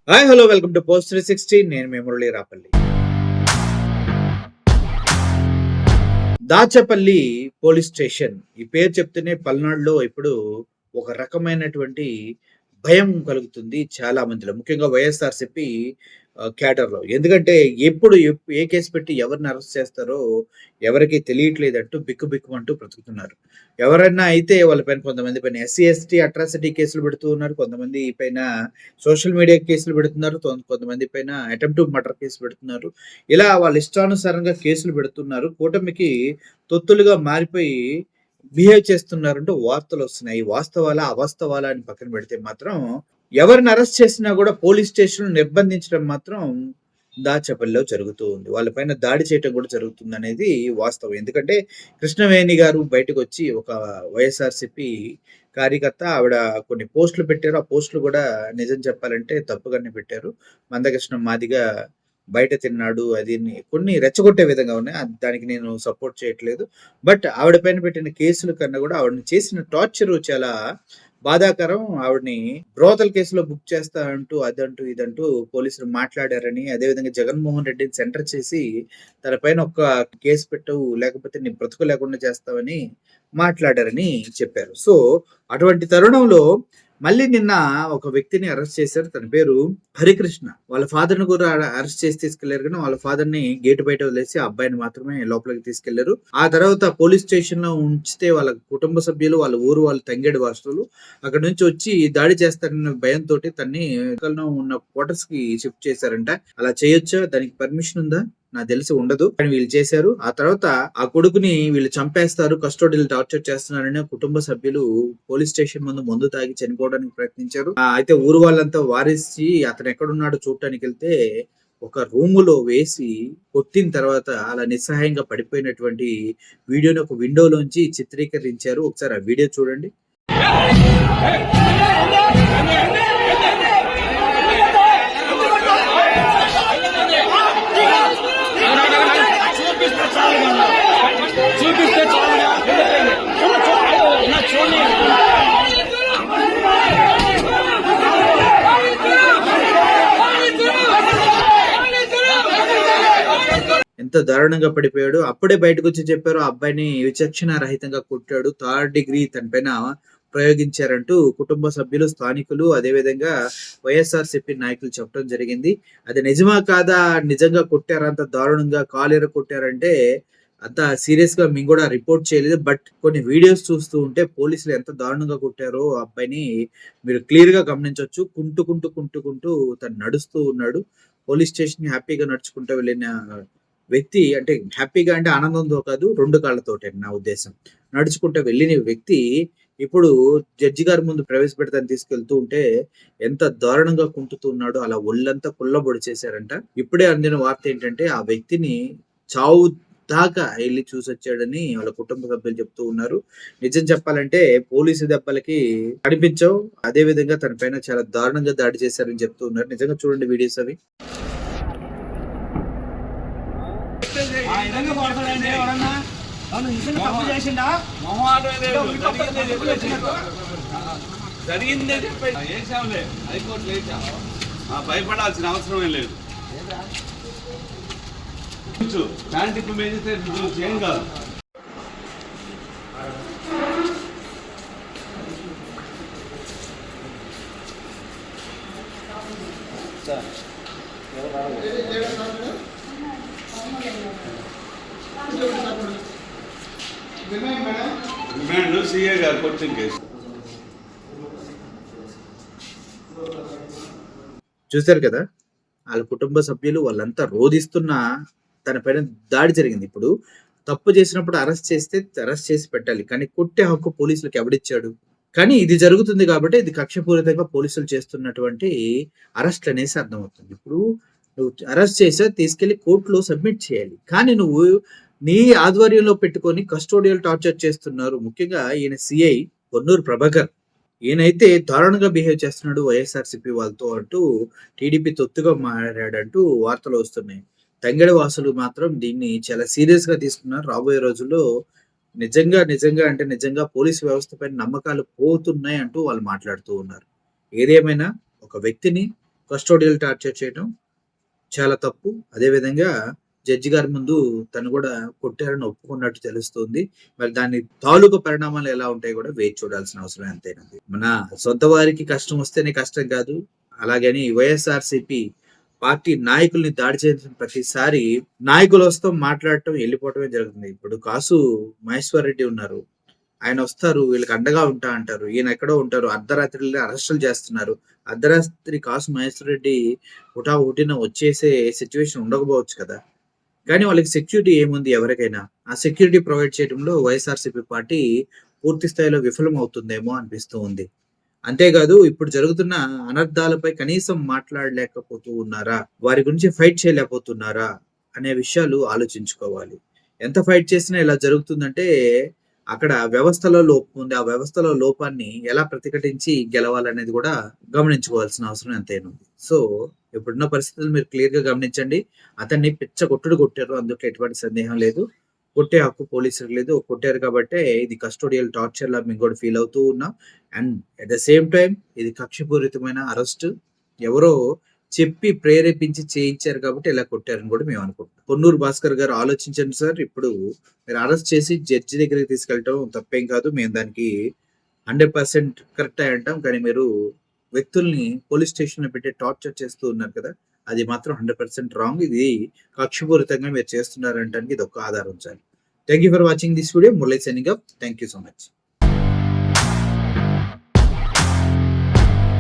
Hi hello welcome to post 360. నేను మీ Murali Rapalli. Dachepalli police station ఈ పేరు చెప్తేనే పల్నాడులో ఇప్పుడు ఒక రకమైనటువంటి భయం కలుగుతుంది చాలా మందిలో. ముఖ్యంగా వైఎస్ఆర్‌సీపీ క్యాడర్‌లో. ఎందుకంటే ఎప్పుడు ఏ కేసు పెట్టి ఎవరిని అరెస్ట్ చేస్తారో ఎవరికీ తెలియట్లేదంటూ బిక్కుబిక్కుమంటూ బ్రతుకుతున్నారు. ఎవరైనా అయితే వాళ్ళ పైన కొంతమంది పైన ఎస్సీ, ఎస్టీ అట్రాసిటీ కేసులు పెడుతూ ఉన్నారు. కొంతమంది పైన సోషల్ మీడియా కేసులు పెడుతున్నారు. కొంతమంది పైన అటెంప్ట్ టు మర్డర్ కేసు పెడుతున్నారు. ఇలా వాళ్ళ ఇష్టానుసారంగా కేసులు పెడుతున్నారు. కూటమికి తొత్తులుగా మారిపోయి బిహేవ్ చేస్తున్నారంటూ వార్తలొస్తున్నాయి. వాస్తవాలా? అవాస్తవాలా? అని పక్కన పెడితే మాత్రం ఎవరిని అరెస్ట్ చేసినా గూడా పోలీస్ స్టేషన్‌లో నిర్బంధించడం మాత్రం దాచపల్లిలో జరుగుతూ ఉంది. వాళ్ళ పైన దాడి చేయటం కూడా జరుగుతుందనేది వాస్తవం. ఎందుకంటే కృష్ణవేణి గారు బయటకొచ్చి ఒక వైఎస్ఆర్‌సీపీ కార్యకర్త ఆవిడ కొన్ని పోస్టులు పెట్టారు. ఆ పోస్టులు గూడా నిజం చెప్పాలంటే తప్పుగానే పెట్టారు. మందకృష్ణ మాదిగ బయట తిన్నాడు కొన్ని రెచ్చగొట్టే విధంగా ఉన్నాయి. దానికి నేను సపోర్ట్ చేయట్లేదు. బట్ ఆవిడ పైన పెట్టిన కేసుల కన్నా గూడా ఆవిడని చేసిన టార్చరు చాలా బాధాకరం. ఆవిడని బ్రోతల్ కేసులో బుక్ చేస్తా అంటూ, అదంటూ, ఇదంటూ పోలీసులు మాట్లాడారని, అదేవిధంగా జగన్మోహన్ రెడ్డిని సెంటర్ చేసి తన పైన ఒక్క కేసు పెట్టవు, లేకపోతే నీ బ్రతుకు లేకుండా చేస్తావని మాట్లాడారని చెప్పారు. సో, అటువంటి తరుణంలో మళ్ళీ నిన్న ఒక వ్యక్తిని అరెస్ట్ చేశారు. తన పేరు హరికృష్ణ. వాళ్ళ ఫాదర్‌ని కూడా అరెస్ట్ చేసి తీసుకెళ్లారు గానీ, వాళ్ళ ఫాదర్‌ని గేట్ బయట వదిలేసి ఆ అబ్బాయిని మాత్రమే లోపలికి తీసుకెళ్లారు. ఆ తర్వాత పోలీస్ స్టేషన్‌లో ఉంచితే వాళ్ళ కుటుంబ సభ్యులు, వాళ్ళ ఊరు వాళ్ళు తంగేడు వాసులు అక్కడి నుంచి వచ్చి దాడి చేస్తారన్న భయంతోటి తన్ని ఉన్న క్వార్టర్స్‌కి షిఫ్ట్ చేశారంట. అలా చేయొచ్చా? దానికి పర్మిషన్ ఉందా? నాకు తెలిసి ఉండదు. కానీ వీళ్ళు చేశారు. ఆ తర్వాత ఆ కొడుకుని వీళ్ళు చంపేస్తారు, కస్టోడియల్ టార్చర్ చేస్తున్నారని కుటుంబ సభ్యులు పోలీస్ స్టేషన్ ముందు మందు తాగి చనిపోవడానికి ప్రయత్నించారు. అయితే ఊరు వాళ్ళంతా వారించి అతను ఎక్కడున్నాడో చూడటానికి వెళ్తే ఒక రూములో వేసి కొట్టిన తర్వాత అలా నిస్సహాయంగా పడిపోయినటువంటి వీడియోని ఒక విండోలోంచి చిత్రీకరించారు. ఒకసారి ఆ వీడియో చూడండి. ఎంత దారుణంగా పడిపోయాడు. అప్పుడే బయటకొచ్చి చెప్పారు ఆ అబ్బాయిని విచక్షణ రహితంగా కొట్టాడు. థర్డ్ డిగ్రీ తన పైన ప్రయోగించారంటూ కుటుంబ సభ్యులు, స్థానికులు, అదేవిధంగా వైఎస్ఆర్‌సీపీ నాయకులు చెప్పడం జరిగింది. అది నిజమా కాదా? నిజంగా కొట్టారా అంత దారుణంగా కాలు కొట్టారంటే అంత సీరియస్‌గా మేము కూడా రిపోర్ట్ చేయలేదు. బట్ కొన్ని వీడియోస్ చూస్తూ ఉంటే పోలీసులు ఎంత దారుణంగా కొట్టారో ఆ అబ్బాయిని మీరు క్లియర్‌గా గమనించొచ్చు. కుంటూ తను నడుస్తూ ఉన్నాడు. పోలీస్ స్టేషన్‌కి హ్యాపీగా నడుచుకుంటూ వెళ్ళిన వ్యక్తి అంటే హ్యాపీగా అంటే ఆనందంతో కాదు, 2 కాళ్ళతోటే నా ఉద్దేశం. నడుచుకుంటూ వెళ్ళిన వ్యక్తి ఇప్పుడు జడ్జి గారి ముందు ప్రవేశపెడతానికి తీసుకెళ్తూ ఉంటే ఎంత దారుణంగా కుంటుతూ ఉన్నాడో, అలా ఒళ్ళంతా కుల్లబొడి చేశారంట. ఇప్పుడే అందిన వార్త ఏంటంటే ఆ వ్యక్తిని చావు దాకా ఎళ్లి చూసొచ్చాడని వాళ్ళ కుటుంబ సభ్యులు చెప్తూ ఉన్నారు. నిజం చెప్పాలంటే పోలీసు దెబ్బలకి కనిపించవు. అదే విధంగా తన పైన చాలా దారుణంగా దాడి చేశారని చెప్తూ ఉన్నారు. నిజంగా చూడండి వీడియోస్ అవి. జరిగిందే వేసాంలే, హైకోర్టులో వేసాం. భయపడాల్సిన అవసరం ఏం లేదు. ప్యాంట్ ఇప్పుడు మేజితే ఏం కాదు. రిమాండ్ సీఏ గారు కోచింగ్ కేసు. చూశారు కదా, వాళ్ళ కుటుంబ సభ్యులు వాళ్ళంతా రోధిస్తున్న తన పైన దాడి జరిగింది. ఇప్పుడు తప్పు చేసినప్పుడు అరెస్ట్ చేసి పెట్టాలి. కానీ కొట్టే హక్కు పోలీసులకు ఎవడిచ్చాడు? కానీ ఇది జరుగుతుంది కాబట్టి ఇది కక్షపూరితంగా పోలీసులు చేస్తున్నటువంటి అరెస్ట్ అనేసి అర్థమవుతుంది. ఇప్పుడు నువ్వు అరెస్ట్ చేసా తీసుకెళ్లి కోర్టులో సబ్మిట్ చేయాలి. కానీ నువ్వు నీ ఆధ్వర్యంలో పెట్టుకొని కస్టోడియల్ టార్చర్ చేస్తున్నారు. ముఖ్యంగా ఈయన సిఐ పొన్నూరు ప్రభాకర్. ఈయనైతే దారుణంగా బిహేవ్ చేస్తున్నాడు వైఎస్ఆర్‌సీపీ వాళ్ళతో అంటూ టీడీపీ తొత్తుగా మారాడంటూ వార్తలు వస్తున్నాయి. తంగెడ వాసులు మాత్రం దీన్ని చాలా సీరియస్‌గా తీసుకున్నారు. రాబోయే రోజుల్లో నిజంగా పోలీసు వ్యవస్థ పైన నమ్మకాలు పోతున్నాయి అంటూ వాళ్ళు మాట్లాడుతూ ఉన్నారు. ఏదేమైనా ఒక వ్యక్తిని కస్టోడియల్ టార్చర్ చేయటం చాలా తప్పు. అదేవిధంగా జడ్జి గారి ముందు తను కూడా కొట్టారని ఒప్పుకున్నట్టు తెలుస్తుంది. మరి దాని తాలూకు పరిణామాలు ఎలా ఉంటాయో కూడా వేచి చూడాల్సిన అవసరం ఎంతైనది. మన సొంత వారికి కష్టం వస్తేనే కష్టం కాదు. అలాగని వైఎస్ఆర్సీపీ పార్టీ నాయకుల్ని దాడి చేసిన ప్రతిసారి నాయకులు వస్తాం మాట్లాడటం వెళ్ళిపోవటమే జరుగుతుంది. ఇప్పుడు కాసు మహేశ్వర్ రెడ్డి ఉన్నారు, ఆయన వస్తారు వీళ్ళకి అండగా ఉంటా అంటారు, ఈయన ఎక్కడో ఉంటారు, అర్ధరాత్రి అరెస్టులు చేస్తున్నారు. అర్ధరాత్రి కాసు మహేశ్వర్ రెడ్డి హుటాహుటిన వచ్చేసే సిచ్యువేషన్ ఉండకపోవచ్చు కదా, కానీ వాళ్ళకి సెక్యూరిటీ ఏముంది ఎవరికైనా? ఆ సెక్యూరిటీ ప్రొవైడ్ చేయడంలో వైఎస్ఆర్సీపీ పార్టీ పూర్తి స్థాయిలో విఫలం అవుతుందేమో అనిపిస్తూ ఉంది. అంతేకాదు ఇప్పుడు జరుగుతున్న అనర్థాలపై కనీసం మాట్లాడలేకపోతూ ఉన్నారా, వారి గురించి ఫైట్ చేయలేకపోతున్నారా అనే విషయాలు ఆలోచించుకోవాలి. ఎంత ఫైట్ చేసినా ఇలా జరుగుతుందంటే అక్కడ వ్యవస్థలో లోపం ఉంది. ఆ వ్యవస్థలో లోపాన్ని ఎలా ప్రతిఘటించి గెలవాలనేది కూడా గమనించుకోవాల్సిన అవసరం ఎంతైనా ఉంది. సో ఇప్పుడున్న పరిస్థితులు మీరు క్లియర్ గా గమనించండి. అతన్ని పిచ్చ కొట్టుడు కొట్టారు, అందులో ఎటువంటి సందేహం లేదు. కొట్టే హక్కు పోలీసులకు లేదు. కొట్టారు కాబట్టే ఇది కస్టోడియల్ టార్చర్ లా మేము కూడా ఫీల్ అవుతూ ఉన్నాం. And at the same time ఇది కక్షపూరితమైన అరెస్ట్. ఎవరో చెప్పి ప్రేరేపించి చేయించారు కాబట్టి ఇలా కొట్టారని కూడా మేము అనుకుంటున్నాం. పొన్నూరు భాస్కర్ గారు ఆలోచించండి సార్. ఇప్పుడు మీరు అరెస్ట్ చేసి జడ్జి దగ్గరికి తీసుకెళ్ళటం తప్పేం కాదు, మేము దానికి 100% కరెక్ట్ అయి అంటాం. కానీ మీరు వ్యక్తుల్ని పోలీస్ స్టేషన్ లో పెట్టి టార్చర్ చేస్తూ ఉన్నారు కదా, అది మాత్రం 100% రాంగ్. ఇది కక్షపూరితంగా మీరు చేస్తున్నారంటానికి ఇది ఒక ఆధారం చాలు. Thank you for watching this video. Murali signing up. Thank you so much.